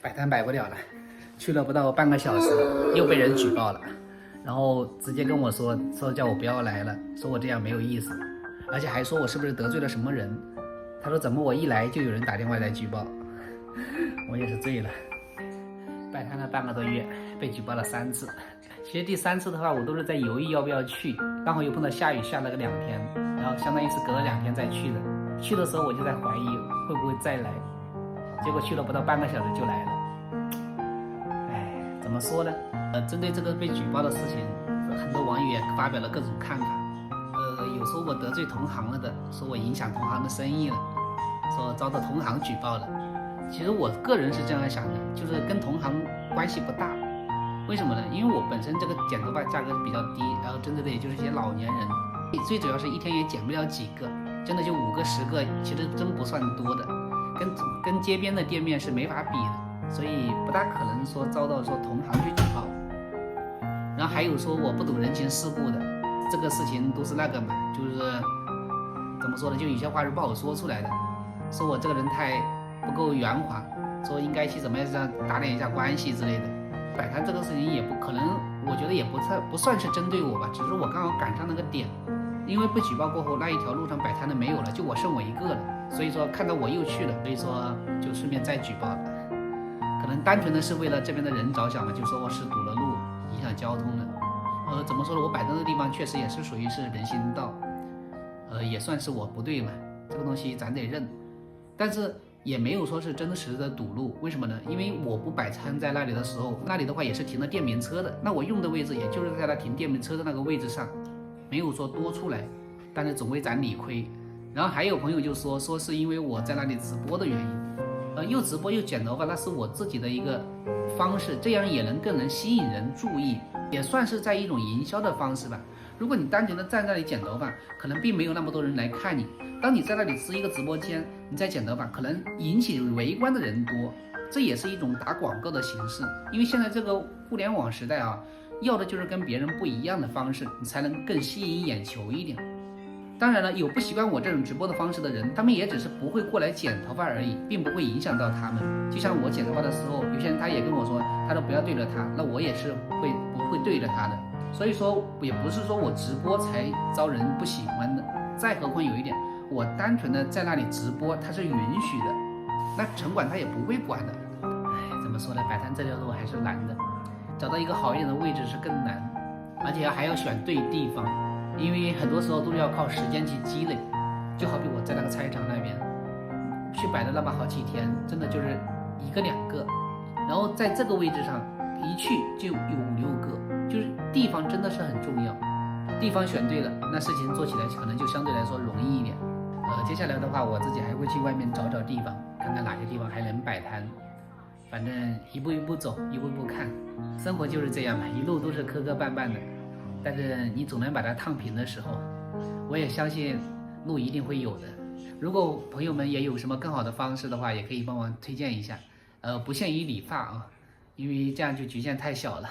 摆摊摆不了了，去了不到半个小时，又被人举报了，然后直接跟我说叫我不要来了，说我这样没有意思，而且还说我是不是得罪了什么人。他说怎么我一来就有人打电话来举报，我也是醉了。摆摊了半个多月，被举报了3次。其实第3次的话，我都是在犹豫要不要去，刚好又碰到下雨，下了个2天，然后相当于是隔了2天再去的。去的时候我就在怀疑会不会再来，结果去了不到半个小时就来了。哎，怎么说呢？针对这个被举报的事情，很多网友也发表了各种看法。有说我得罪同行了的，说我影响同行的生意了，说遭到同行举报了。其实我个人是这样想的，就是跟同行关系不大。为什么呢？因为我本身这个剪头发价格比较低，然后针对的也就是一些老年人，最主要是一天也剪不了几个，真的就5个10个，其实真不算多的，跟街边的店面是没法比的，所以不大可能说遭到说同行去举报。然后还有说我不懂人情世故的，这个事情都是那个嘛，就是怎么说呢，就有些话是不好说出来的，说我这个人太不够圆滑，说应该去怎么样打点一下关系之类的。摆摊这个事情也不可能，我觉得也不算是针对我吧，只是我刚好赶上那个点，因为被举报过后，那一条路上摆摊的没有了，就我剩我一个了，所以说看到我又去了，所以说就顺便再举报了。可能单纯的是为了这边的人着想嘛，就说我是堵了路，影响交通了。怎么说呢？我摆摊的地方确实也是属于是人行道，也算是我不对嘛，这个东西咱得认，但是也没有说是真实的堵路。为什么呢？因为我不摆摊在那里的时候，那里的话也是停了电瓶车的，那我用的位置也就是在那停电瓶车的那个位置上，没有说多出来，但是总会咱理亏。然后还有朋友就说是因为我在那里直播的原因，又直播又剪头发，那是我自己的一个方式，这样也更能吸引人注意，也算是在一种营销的方式吧。如果你单纯的站在那里剪头发，可能并没有那么多人来看你。当你在那里支一个直播间，你在剪头发，可能引起围观的人多，这也是一种打广告的形式。因为现在这个互联网时代啊，要的就是跟别人不一样的方式，你才能更吸引眼球一点。当然了，有不习惯我这种直播的方式的人，他们也只是不会过来剪头发而已，并不会影响到他们。就像我剪头发的时候，有些人他也跟我说，他都不要对着他，那我也是不会对着他的。所以说也不是说我直播才招人不喜欢的。再何况有一点，我单纯的在那里直播，它是允许的，那城管他也不会管的。哎，怎么说呢？摆摊这条路还是难的，找到一个好一点的位置是更难，而且还要选对地方，因为很多时候都要靠时间去积累。就好比我在那个菜市场那边去摆了那么好几天，真的就是1个2个，然后在这个位置上一去就有5、6个，就是地方真的是很重要，地方选对了，那事情做起来可能就相对来说容易一点。接下来的话，我自己还会去外面找地方，看看哪些地方还能摆摊。反正一步一步走，一步一步看，生活就是这样嘛，一路都是磕磕绊绊的，但是你总能把它烫平的时候，我也相信路一定会有的。如果朋友们也有什么更好的方式的话，也可以帮忙推荐一下，不限于理发啊，因为这样就局限太小了。